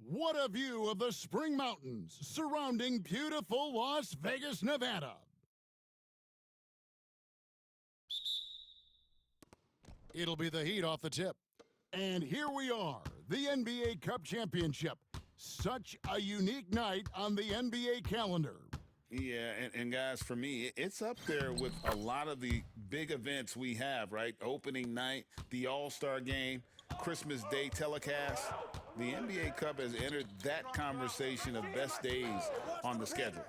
What a view of the Spring Mountains surrounding beautiful Las Vegas, Nevada. It'll be the Heat off the tip. And here we are, the NBA Cup Championship. Such a unique night on the NBA calendar. Yeah, and guys, for me, it's up there with a lot of the big events we have, right? Opening night, the All-Star game, Christmas Day telecast. The NBA Cup has entered that conversation of best days on the schedule.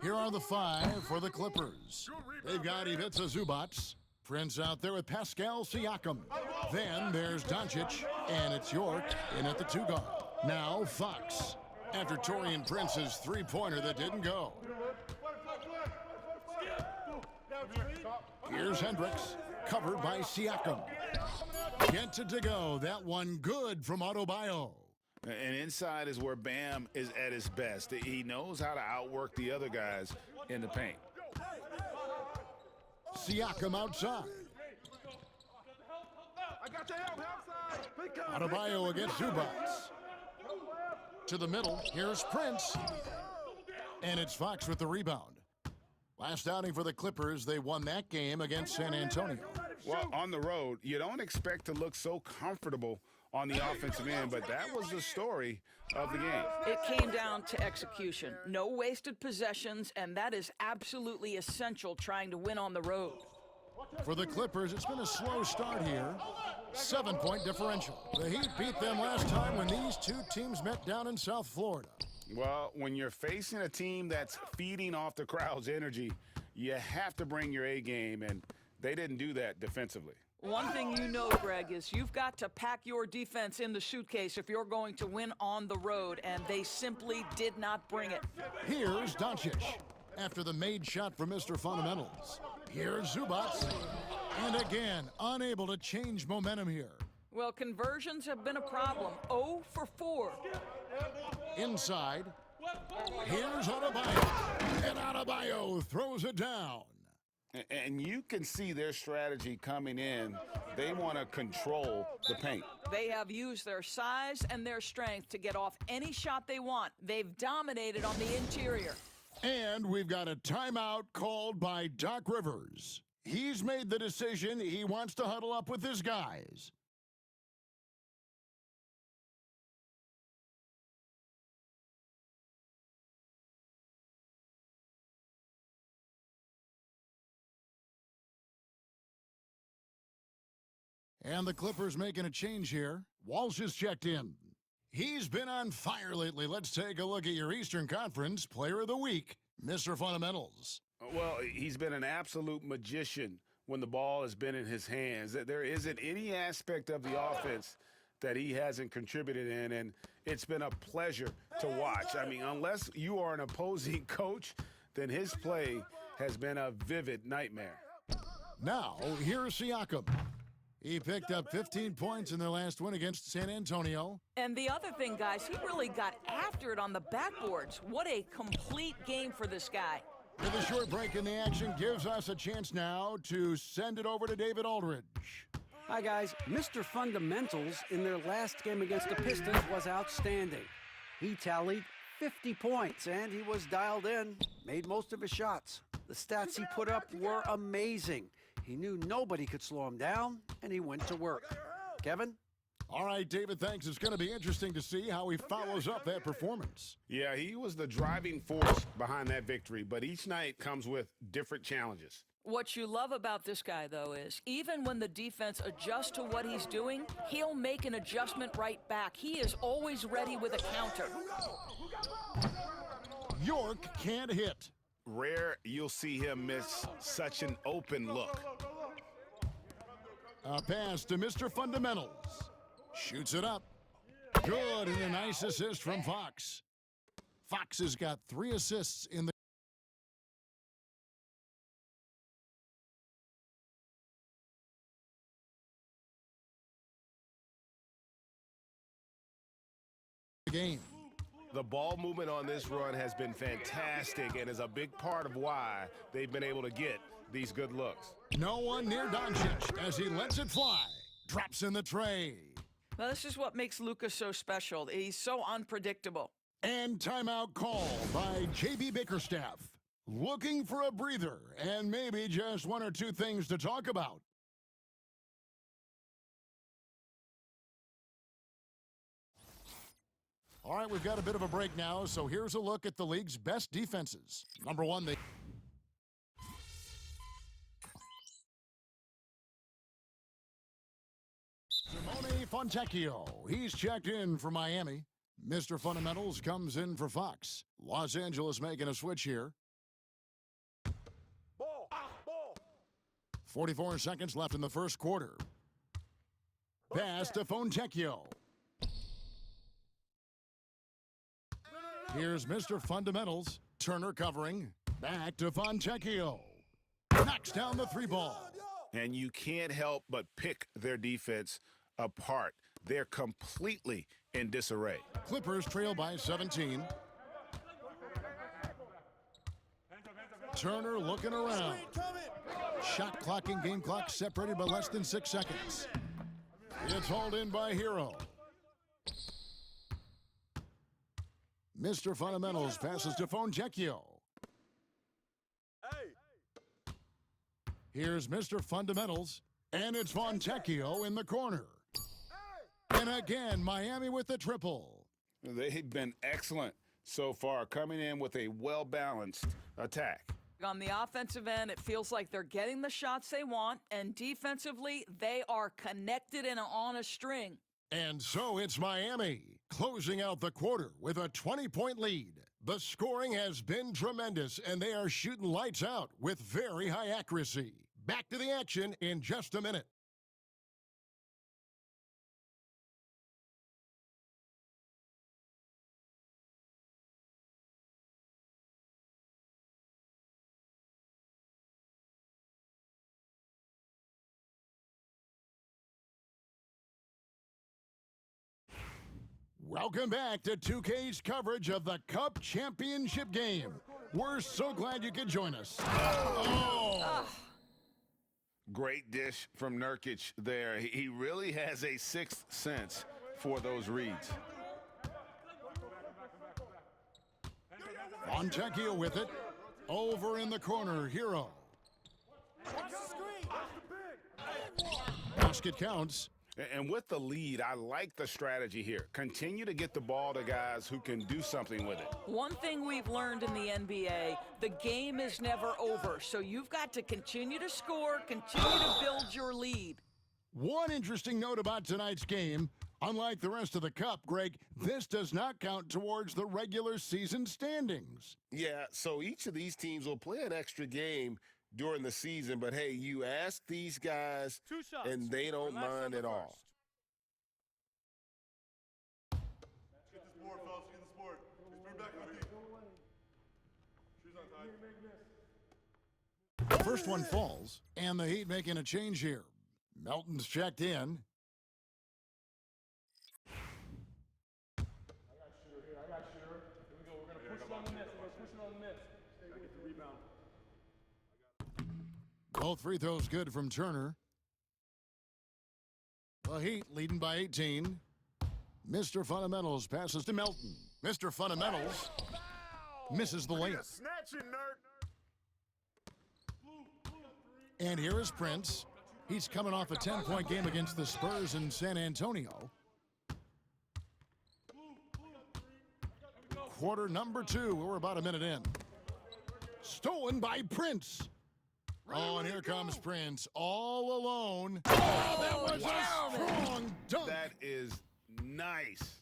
Here are the five for the Clippers. They've got Ivica Zubac. Prince out there with Pascal Siakam. Then there's Doncic, and it's York in at the two guard. Now Fox, after Taurean Prince's three-pointer that didn't go. Here's Hendricks, covered by Siakam. Gets it to go. That one good from Adebayo. And inside is where Bam is at his best. He knows how to outwork the other guys in the paint. Siakam outside. Adebayo against Zubac. To the middle, here's Prince. And it's Fox with the rebound. Last outing for the Clippers, they won that game against San Antonio. Well, on the road, you don't expect to look so comfortable on the offensive end, but that was the story of the game. It came down to execution. No wasted possessions, and that is absolutely essential trying to win on the road. For the Clippers, it's been a slow start here. 7-point differential. The Heat beat them last time when these two teams met down in South Florida. Well, when you're facing a team that's feeding off the crowd's energy, you have to bring your A game, and they didn't do that defensively. One thing you know, Greg, is you've got to pack your defense in the suitcase if you're going to win on the road, and they simply did not bring it. Here's Doncic after the made shot from Mr. Fundamentals. Here's Zubac, and again, unable to change momentum here. Well, conversions have been a problem. 0 for 4. Inside, here's Adebayo, and Adebayo throws it down. And you can see their strategy coming in. They want to control the paint. They have used their size and their strength to get off any shot they want. They've dominated on the interior. And we've got a timeout called by Doc Rivers. He's made the decision he wants to huddle up with his guys. And the Clippers making a change here. Walsh is checked in. He's been on fire lately. Let's take a look at your Eastern Conference Player of the Week, Mr. Fundamentals. Well, he's been an absolute magician when the ball has been in his hands. There isn't any aspect of the offense that he hasn't contributed in, and it's been a pleasure to watch. I mean, unless you are an opposing coach, then his play has been a vivid nightmare. Now, here's Siakam. He picked up 15 points in their last win against San Antonio. And the other thing, guys, he really got after it on the backboards. What a complete game for this guy. With a short break in the action gives us a chance now to send it over to David Aldridge. Hi, guys. Mr. Fundamentals in their last game against the Pistons was outstanding. He tallied 50 points, and he was dialed in, made most of his shots. The stats he put up were amazing. He knew nobody could slow him down, and he went to work. Kevin? All right, David, thanks. It's going to be interesting to see how he follows up that performance. Yeah, he was the driving force behind that victory, but each night comes with different challenges. What you love about this guy, though, is even when the defense adjusts to what he's doing, he'll make an adjustment right back. He is always ready with a counter. York can't hit. Rare you'll see him miss such an open look. A pass to Mr. Fundamentals. Shoots it up. Good, and a nice assist from Fox. Fox has got 3 assists in the game. The ball movement on this run has been fantastic and is a big part of why they've been able to get these good looks. No one near Doncic as he lets it fly. Drops in the tray. Well, this is what makes Lucas so special. He's so unpredictable. And timeout call by J.B. Bickerstaff. Looking for a breather and maybe just one or two things to talk about. All right, we've got a bit of a break now, so here's a look at the league's best defenses. Number one, Simone Fontecchio. He's checked in for Miami. Mr. Fundamentals comes in for Fox. Los Angeles making a switch here. 44 seconds left in the first quarter. Pass to Fontecchio. Here's Mr. Fundamentals. Turner covering. Back to Fontecchio. Knocks down the three ball. And you can't help but pick their defense apart. They're completely in disarray. Clippers trail by 17. Turner looking around. Shot clock and game clock separated by less than 6 seconds. It's hauled in by Hero. Mr. Fundamentals passes to Fontecchio. Here's Mr. Fundamentals, and it's Fontecchio in the corner. And again, Miami with the triple. They've been excellent so far, coming in with a well-balanced attack. On the offensive end, it feels like they're getting the shots they want, and defensively, they are connected and on a string. And so it's Miami, closing out the quarter with a 20-point lead. The scoring has been tremendous, and they are shooting lights out with very high accuracy. Back to the action in just a minute. Welcome back to 2K's coverage of the Cup Championship game. We're so glad you could join us. Great dish from Nurkic there. He really has a sixth sense for those reads. Fontecchio with it. Over in the corner, Hero. Basket counts. And with the lead, I like the strategy here. Continue to get the ball to guys who can do something with it. One thing we've learned in the NBA, the game is never over. So you've got to continue to score, continue to build your lead. One interesting note about tonight's game, unlike the rest of the Cup, Greg, this does not count towards the regular season standings. Yeah, so each of these teams will play an extra game during the season, but hey, you ask these guys, and they don't mind at all. Get this board, fellas. Get this board. Just bring back my feet. Shoes untied. First one falls, and the Heat making a change here. Melton's checked in. I got shooter here. Here we go. We're going to push it on the miss. Gotta get the rebound. Both free throws good from Turner. The Heat leading by 18. Mr. Fundamentals passes to Melton. Mr. Fundamentals misses the layup. Snatching, nerd. And here is Prince. He's coming off a 10-point game against the Spurs in San Antonio. Quarter number 2. We're about a minute in. Stolen by Prince. Oh, and here comes Prince all alone. Oh, that was a strong dunk. That is nice.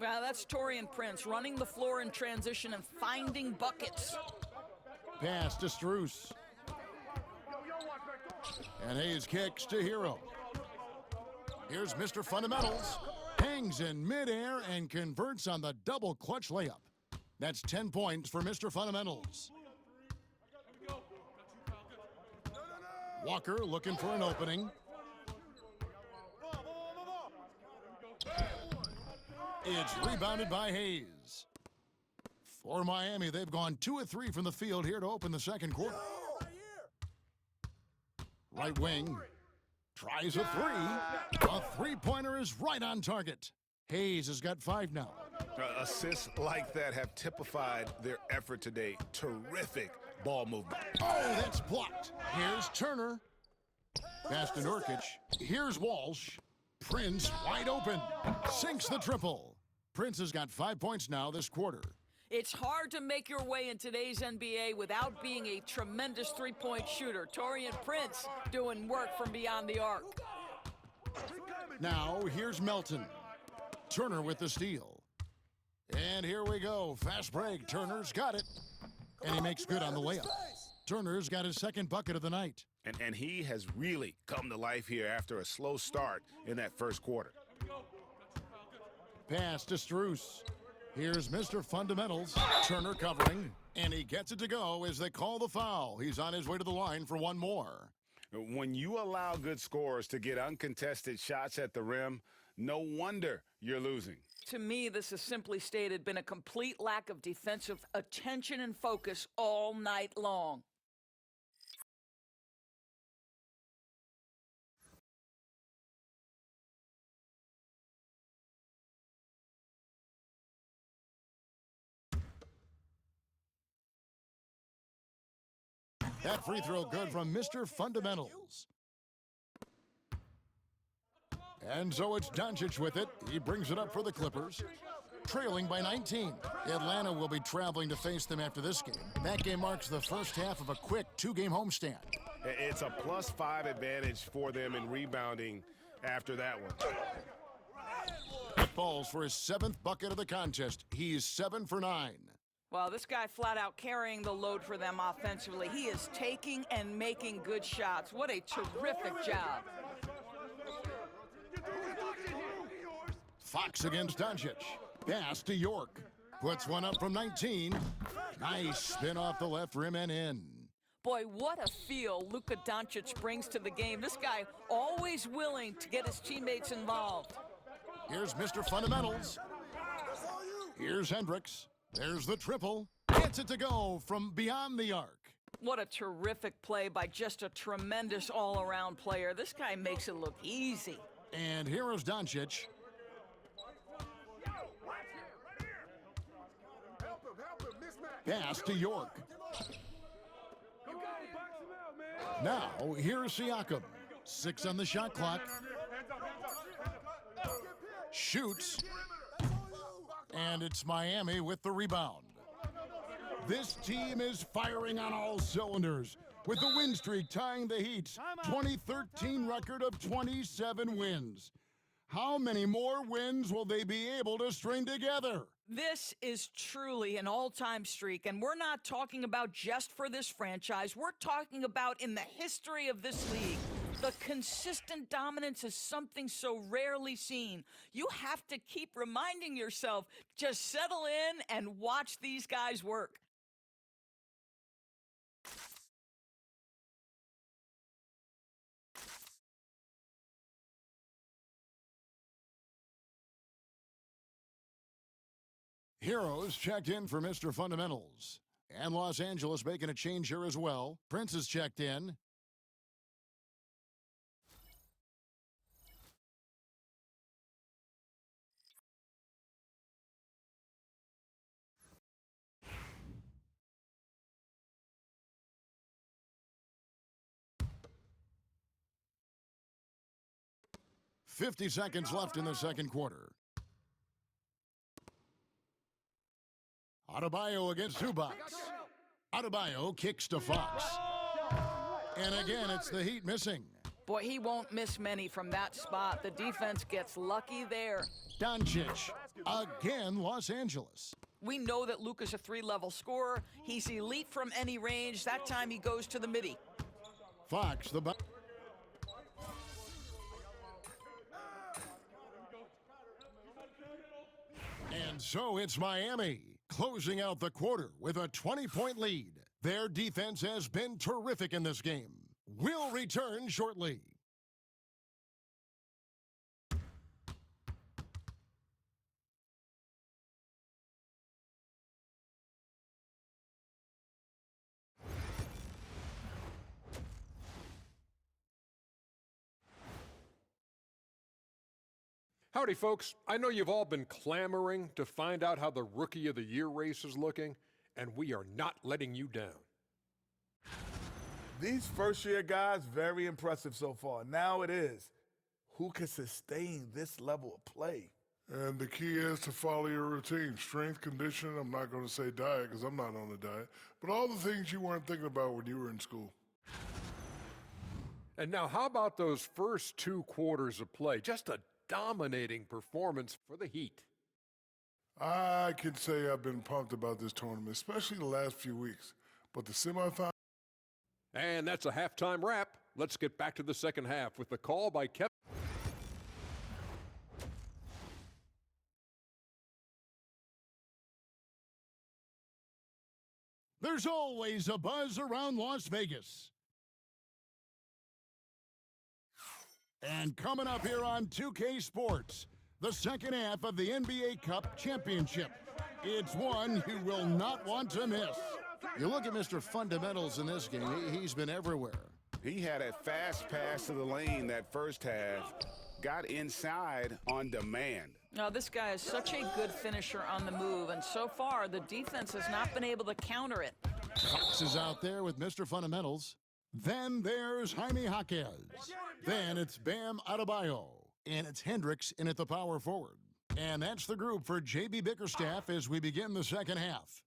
Well, that's Taurean Prince running the floor in transition and finding buckets. Pass to Strus. And Hayes kicks to Hero. Here's Mr. Fundamentals. Hangs in midair and converts on the double clutch layup. That's 10 points for Mr. Fundamentals. Walker looking for an opening. It's rebounded by Hayes. For Miami, they've gone 2 of 3 from the field here to open the second quarter. Right wing. Tries a three. A three-pointer is right on target. Hayes has got 5 now. Assists like that have typified their effort today. Terrific ball movement. Oh, that's blocked. Here's Turner. Pass to Nurkic. Here's Walsh. Prince wide open. Sinks the triple. Prince has got 5 points now this quarter. It's hard to make your way in today's NBA without being a tremendous three-point shooter. Taurean Prince doing work from beyond the arc. Now, here's Melton. Turner with the steal. And here we go. Fast break. Turner's got it. And he makes good on the layup. Turner's got his second bucket of the night. And he has really come to life here after a slow start in that first quarter. Pass to Strus. Here's Mr. Fundamentals. Turner covering. And he gets it to go as they call the foul. He's on his way to the line for one more. When you allow good scorers to get uncontested shots at the rim, no wonder you're losing. To me, this has simply stated been a complete lack of defensive attention and focus all night long. That free throw good from Mr. Fundamentals. And so it's Doncic with it. He brings it up for the Clippers. Trailing by 19. Atlanta will be traveling to face them after this game. That game marks the first half of a quick 2-game homestand. It's a +5 advantage for them in rebounding after that one. Falls for his 7th bucket of the contest. He's 7 for 9. Well, this guy flat out carrying the load for them offensively. He is taking and making good shots. What a terrific job. Fox against Doncic. Pass to York. Puts one up from 19. Nice spin off the left rim and in. Boy, what a feel Luka Doncic brings to the game. This guy always willing to get his teammates involved. Here's Mr. Fundamentals. Here's Hendricks. There's the triple. Gets it to go from beyond the arc. What a terrific play by just a tremendous all-around player. This guy makes it look easy. And here is Doncic. Pass to York. Now, here's Siakam. 6 on the shot clock. Shoots. And it's Miami with the rebound. This team is firing on all cylinders, with the win streak tying the Heat's 2013 record of 27 wins. How many more wins will they be able to string together? This is truly an all-time streak, and we're not talking about just for this franchise. We're talking about in the history of this league. The consistent dominance is something so rarely seen. You have to keep reminding yourself, just settle in and watch these guys work. Heroes checked in for Mr. Fundamentals. And Los Angeles making a change here as well. Prince is checked in. .50 seconds left in the second quarter. Adebayo against Zubac. Adebayo kicks to Fox. And again, it's the Heat missing. Boy, he won't miss many from that spot. The defense gets lucky there. Doncic. Again, Los Angeles. We know that Luka's a 3-level scorer. He's elite from any range. That time he goes to the midi. Fox, the And so it's Miami, closing out the quarter with a 20-point lead. Their defense has been terrific in this game. We'll return shortly. Howdy, folks. I know you've all been clamoring to find out how the Rookie of the Year race is looking, and we are not letting you down. These first-year guys, very impressive so far. Now it is, who can sustain this level of play? And the key is to follow your routine. Strength, conditioning, I'm not going to say diet because I'm not on a diet, but all the things you weren't thinking about when you were in school. And now, how about those first 2 quarters of play? Just a dominating performance for the Heat. I can say I've been pumped about this tournament, especially the last few weeks. But the semifinals. And that's a halftime wrap. Let's get back to the second half with the call by Kevin. There's always a buzz around Las Vegas. And coming up here on 2K Sports, the second half of the NBA Cup Championship. It's one you will not want to miss. You look at Mr. Fundamentals in this game, he's been everywhere. He had a fast pass to the lane that first half, got inside on demand. Now, this guy is such a good finisher on the move, and so far, the defense has not been able to counter it. Fox is out there with Mr. Fundamentals. Then there's Jaime Jaquez. Then it's Bam Adebayo. And it's Hendricks in at the power forward. And that's the group for J.B. Bickerstaff as we begin the second half.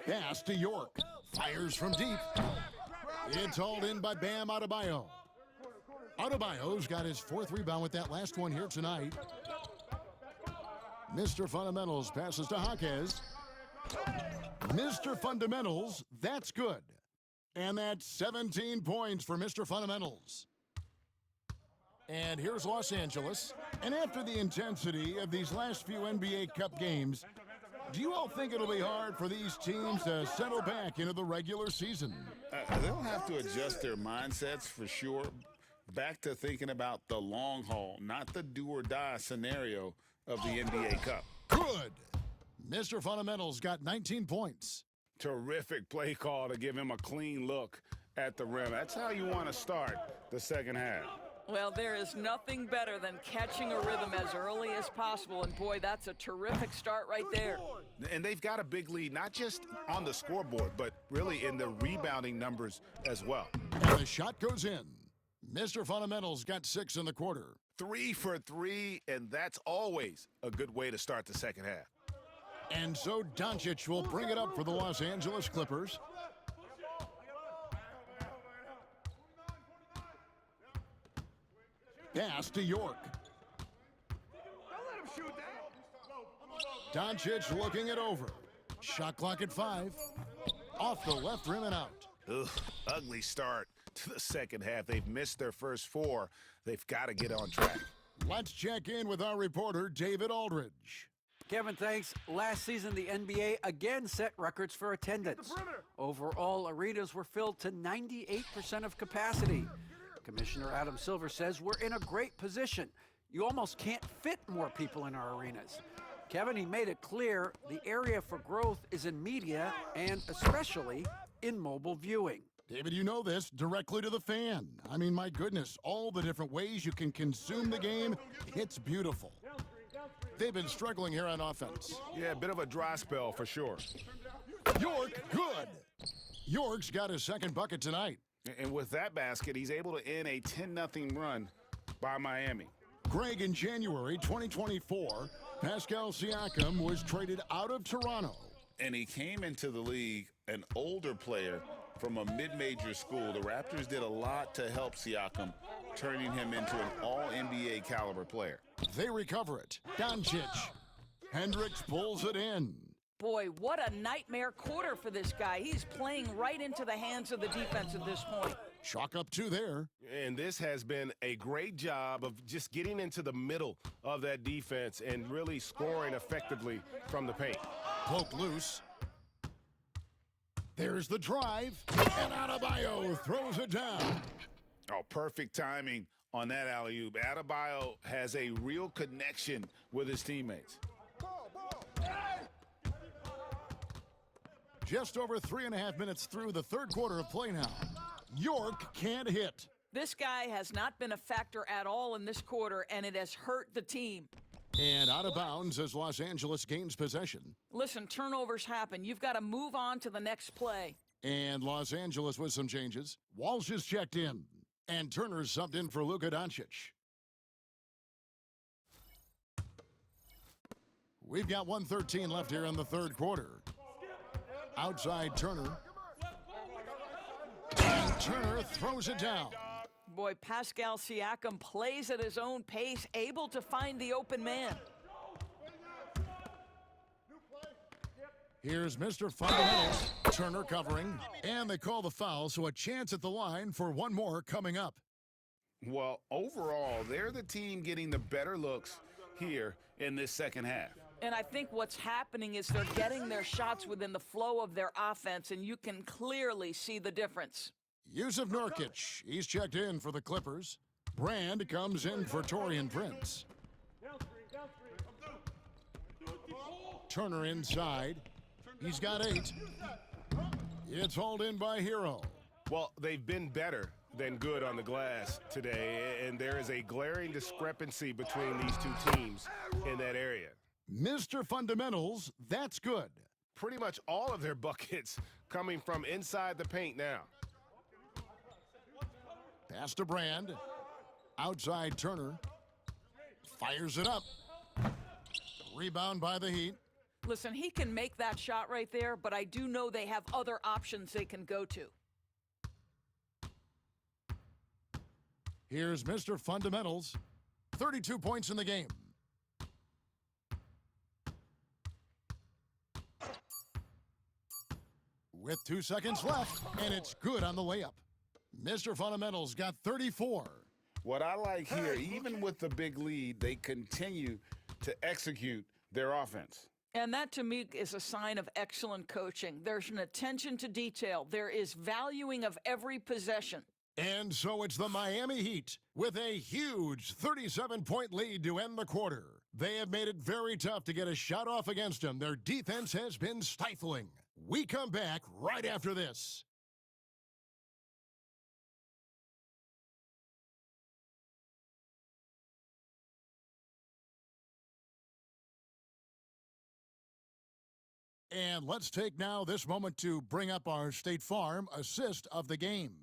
Pass to York. Fires from deep. It's hauled in by Bam Adebayo. Adebayo's got his 4th rebound with that last one here tonight. Mr. Fundamentals passes to Jaquez. Mr. Fundamentals, that's good. And that's 17 points for Mr. Fundamentals. And here's Los Angeles. And after the intensity of these last few NBA Cup games, do you all think it'll be hard for these teams to settle back into the regular season? They'll have to adjust their mindsets for sure. Back to thinking about the long haul, not the do-or-die scenario of the NBA Cup. Good. Mr. Fundamentals got 19 points. Terrific play call to give him a clean look at the rim. That's how you want to start the second half. Well, there is nothing better than catching a rhythm as early as possible, and boy, that's a terrific start right there. And they've got a big lead, not just on the scoreboard, but really in the rebounding numbers as well. And the shot goes in. Mr. Fundamentals got 6 in the quarter. 3 for 3, and that's always a good way to start the second half. And so Doncic will bring it up for the Los Angeles Clippers. Pass to York. Doncic looking it over. Shot clock at 5. Off the left rim and out. Ugh, ugly start to the second half. They've missed their first 4. They've got to get on track. Let's check in with our reporter, David Aldridge. Kevin, thanks. Last season, the NBA again set records for attendance. Overall, arenas were filled to 98% of capacity. Commissioner Adam Silver says we're in a great position. You almost can't fit more people in our arenas. Kevin, he made it clear the area for growth is in media and especially in mobile viewing. David, you know this, directly to the fan. I mean, my goodness, all the different ways you can consume the game, it's beautiful. They've been struggling here on offense. Yeah, a bit of a dry spell for sure. York, good. York's got his second bucket tonight. And with that basket, he's able to end a 10-0 run by Miami. Greg, in January 2024, Pascal Siakam was traded out of Toronto. And he came into the league an older player from a mid-major school. The Raptors did a lot to help Siakam, turning him into an all-NBA caliber player. They recover it. Doncic. Hendricks pulls it in. Boy, what a nightmare quarter for this guy. He's playing right into the hands of the defense at this point. Chalk up 2 there. And this has been a great job of just getting into the middle of that defense and really scoring effectively from the paint. Poke loose. There's the drive. And Adebayo throws it down. Oh, perfect timing on that alley-oop. Adebayo has a real connection with his teammates. Just over 3.5 minutes through the third quarter of play now. York can't hit. This guy has not been a factor at all in this quarter, and it has hurt the team. And out of bounds as Los Angeles gains possession. Listen, turnovers happen. You've got to move on to the next play. And Los Angeles with some changes. Walsh is checked in. And Turner subbed in for Luka Doncic. We've got 1:13 left here in the third quarter. Outside Turner. And Turner throws it down. Boy, Pascal Siakam plays at his own pace, able to find the open man. Here's Mr. Fundamentals. Turner covering. And they call the foul, so a chance at the line for one more coming up. Well, overall, they're the team getting the better looks here in this second half. And I think what's happening is they're getting their shots within the flow of their offense, and you can clearly see the difference. Yusuf Nurkic, he's checked in for the Clippers. Brand comes in for Taurean Prince. Turner inside. He's got 8. It's hauled in by Hero. Well, they've been better than good on the glass today, and there is a glaring discrepancy between these two teams in that area. Mr. Fundamentals, that's good. Pretty much all of their buckets coming from inside the paint now. Pass to Brand. Outside Turner. Fires it up. Rebound by the Heat. Listen, he can make that shot right there, but I do know they have other options they can go to. Here's Mr. Fundamentals. 32 points in the game. With 2 seconds left, and it's good on the layup. Mr. Fundamentals got 34. What I like here, even with the big lead, they continue to execute their offense. And that, to me, is a sign of excellent coaching. There's an attention to detail. There is valuing of every possession. And so it's the Miami Heat with a huge 37-point lead to end the quarter. They have made it very tough to get a shot off against them. Their defense has been stifling. We come back right after this. And let's take now this moment to bring up our State Farm assist of the game.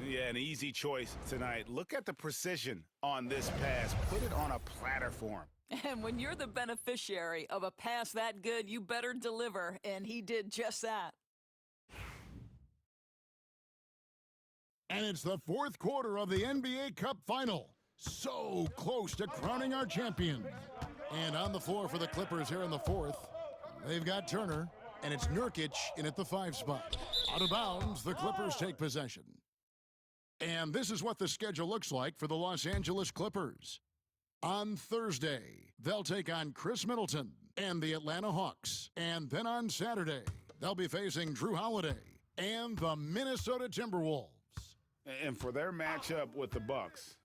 Yeah, an easy choice tonight. Look at the precision on this pass. Put it on a platter for him. And when you're the beneficiary of a pass that good, you better deliver, and he did just that. And it's the fourth quarter of the NBA Cup Final. So close to crowning our champion. And on the floor for the Clippers here in the fourth, they've got Turner, and it's Nurkic in at the 5 spot. Out of bounds, the Clippers take possession. And this is what the schedule looks like for the Los Angeles Clippers. On Thursday, they'll take on Chris Middleton and the Atlanta Hawks. And then on Saturday, they'll be facing Drew Holiday and the Minnesota Timberwolves. And for their matchup with the Bucks,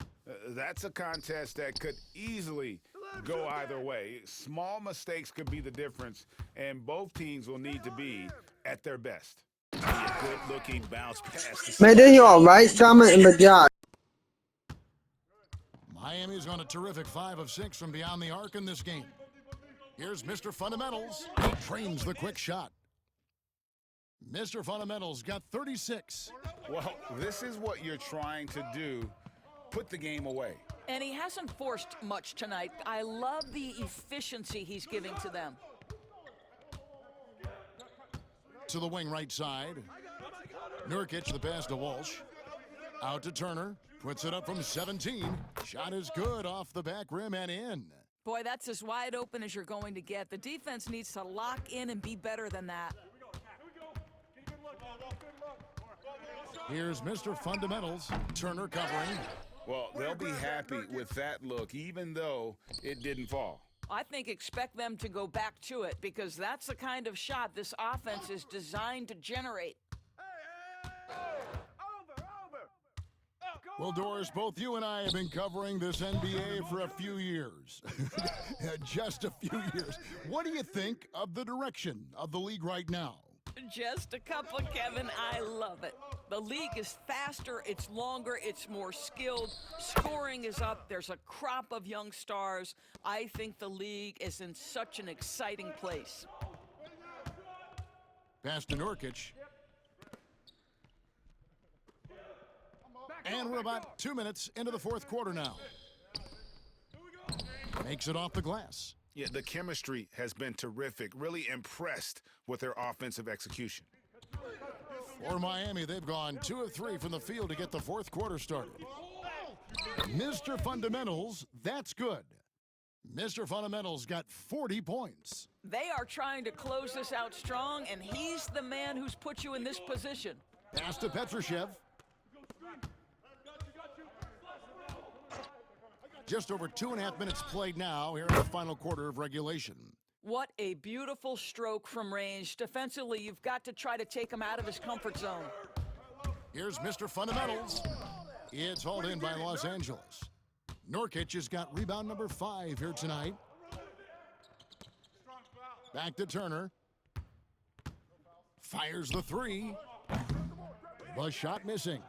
that's a contest that could easily go either way. Small mistakes could be the difference, and both teams will need to be at their best. A good-looking bounce pass. 没得用，right comment in the jar. Miami's on a terrific 5 of 6 from beyond the arc in this game. Here's Mr. Fundamentals. He trains the quick shot. Mr. Fundamentals got 36. Well, this is what you're trying to do. Put the game away. And he hasn't forced much tonight. I love the efficiency he's giving to them. To the wing right side. Nurkic, the pass to Walsh. Out to Turner. Puts it up from 17. Shot is good off the back rim and in. Boy, that's as wide open as you're going to get. The defense needs to lock in and be better than that. Here's Mr. Fundamentals. Turner covering. Well, they'll be happy with that look, even though it didn't fall. I think expect them to go back to it because that's the kind of shot this offense is designed to generate. Well, Doris, both you and I have been covering this NBA for a few years. Just a few years. What do you think of the direction of the league right now? Just a couple, Kevin. I love it. The league is faster, it's longer, it's more skilled. Scoring is up. There's a crop of young stars. I think the league is in such an exciting place. Pass to Nurkic. And we're about 2 minutes into the fourth quarter now. Makes it off the glass. Yeah, the chemistry has been terrific. Really impressed with their offensive execution. For Miami, they've gone 2 of 3 from the field to get the fourth quarter started. Mr. Fundamentals, that's good. Mr. Fundamentals got 40 points. They are trying to close this out strong, and he's the man who's put you in this position. Pass to Petrushev. Just over 2.5 minutes played now here in the final quarter of regulation. What a beautiful stroke from range. Defensively, you've got to try to take him out of his comfort zone. Here's Mr. Fundamentals. It's hauled in by Los Angeles. Nurkic has got rebound number 5 here tonight. Back to Turner. Fires the 3. The shot missing.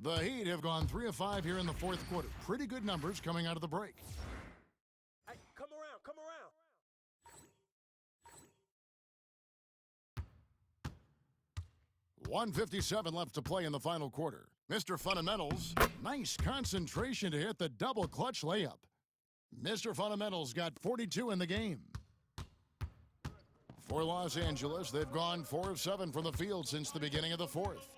The Heat have gone 3 of 5 here in the fourth quarter. Pretty good numbers coming out of the break. Hey, come around, come around. 1:57 left to play in the final quarter. Mr. Fundamentals, nice concentration to hit the double clutch layup. Mr. Fundamentals got 42 in the game. For Los Angeles, they've gone 4 of 7 from the field since the beginning of the fourth.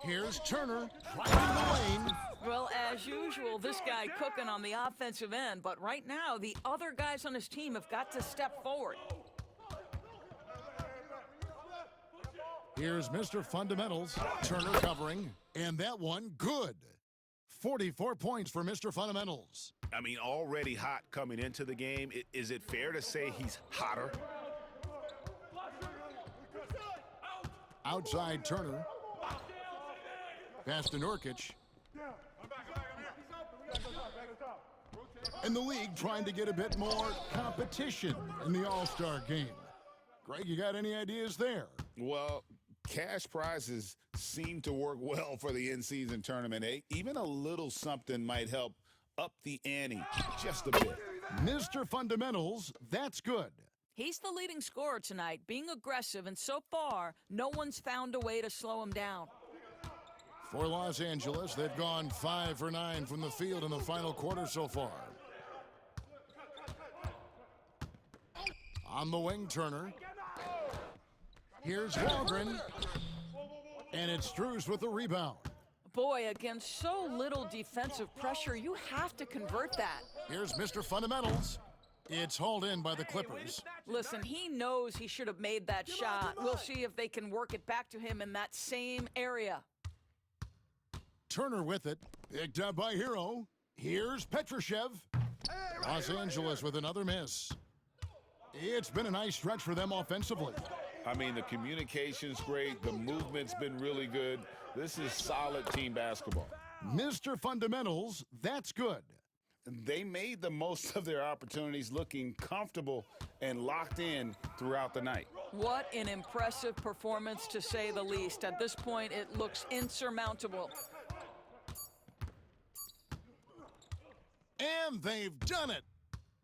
Here's Turner, right in the lane. Well, as usual, this guy cooking on the offensive end, but right now, the other guys on his team have got to step forward. Here's Mr. Fundamentals, Turner covering, and that one good. 44 points for Mr. Fundamentals. I mean, already hot coming into the game. Is it fair to say he's hotter? Outside Turner. Pass to Nurkic. And the league trying to get a bit more competition in the All-Star game. Greg, you got any ideas there? Well, cash prizes seem to work well for the in-season tournament. Even a little something might help up the ante just a bit. Mr. Fundamentals, that's good. He's the leading scorer tonight, being aggressive, and so far, no one's found a way to slow him down. For Los Angeles, they've gone 5 for 9 from the field in the final quarter so far. On the wing, Turner. Here's Waldron. And it's Strus with the rebound. Boy, against so little defensive pressure, you have to convert that. Here's Mr. Fundamentals. It's hauled in by the Clippers. Listen, he knows he should have made that shot. We'll see if they can work it back to him in that same area. Turner with it. Picked up by Hero. Here's Petrushev. Los Angeles with another miss. It's been a nice stretch for them offensively. I mean, the communication's great. The movement's been really good. This is solid team basketball. Mr. Fundamentals, that's good. They made the most of their opportunities, looking comfortable and locked in throughout the night. What an impressive performance, to say the least. At this point, it looks insurmountable. And they've done it.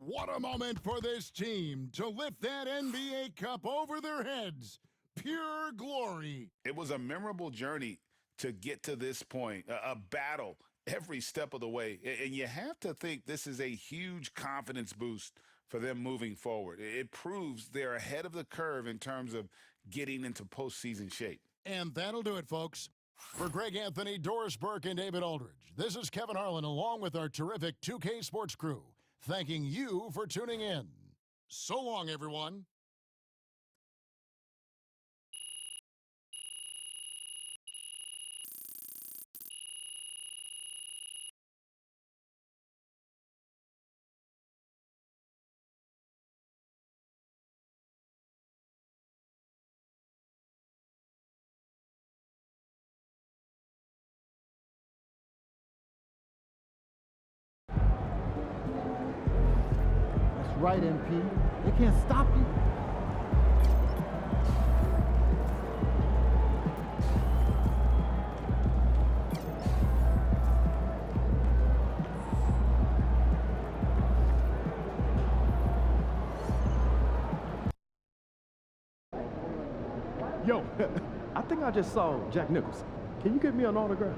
What a moment for this team to lift that NBA Cup over their heads. Pure glory. It was a memorable journey to get to this point, a battle every step of the way. And you have to think this is a huge confidence boost for them moving forward. It proves they're ahead of the curve in terms of getting into postseason shape. And that'll do it, folks. For Greg Anthony, Doris Burke, and David Aldridge, this is Kevin Harlan along with our terrific 2K Sports crew, thanking you for tuning in. So long, everyone. Right, MP. They can't stop you. Yo, I think I just saw Jack Nicholson. Can you get me an autograph?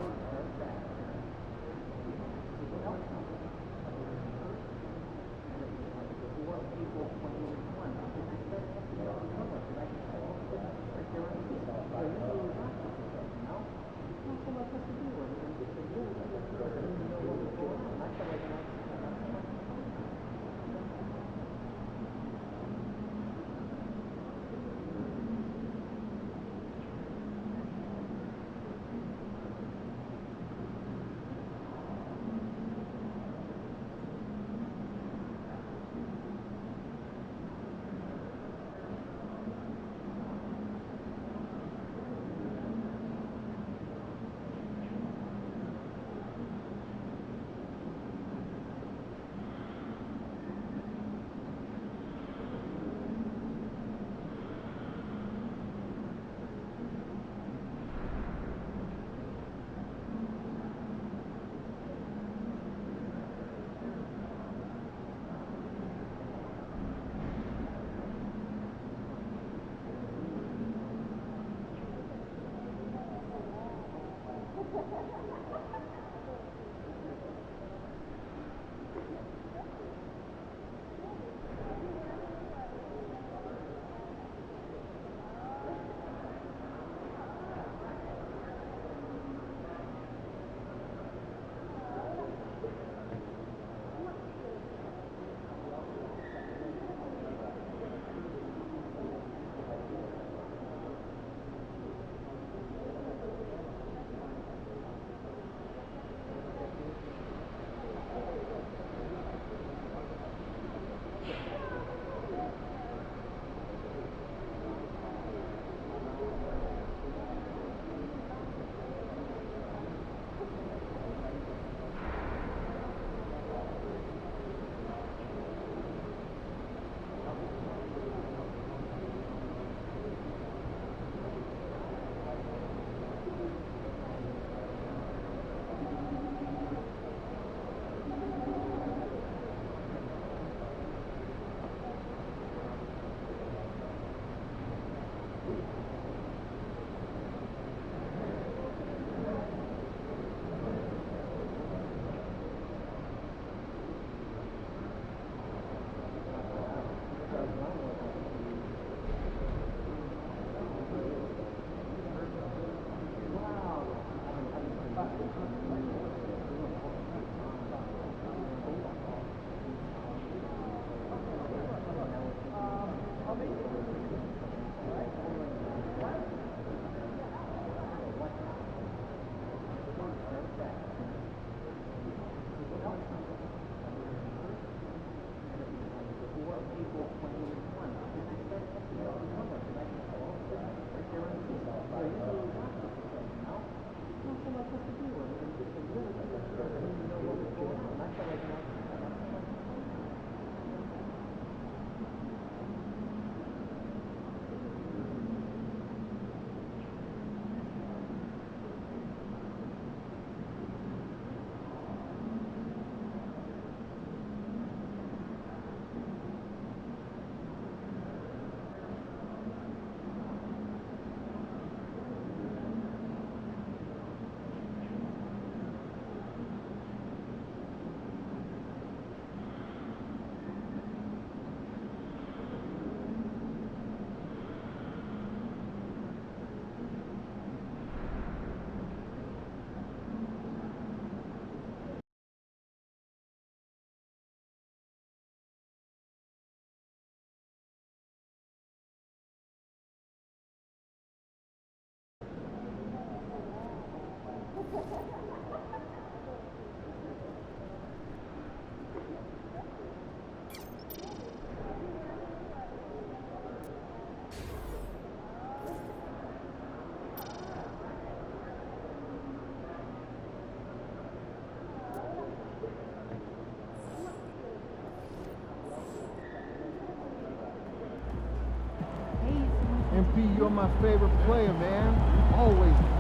MP, you're my favorite player, man. Always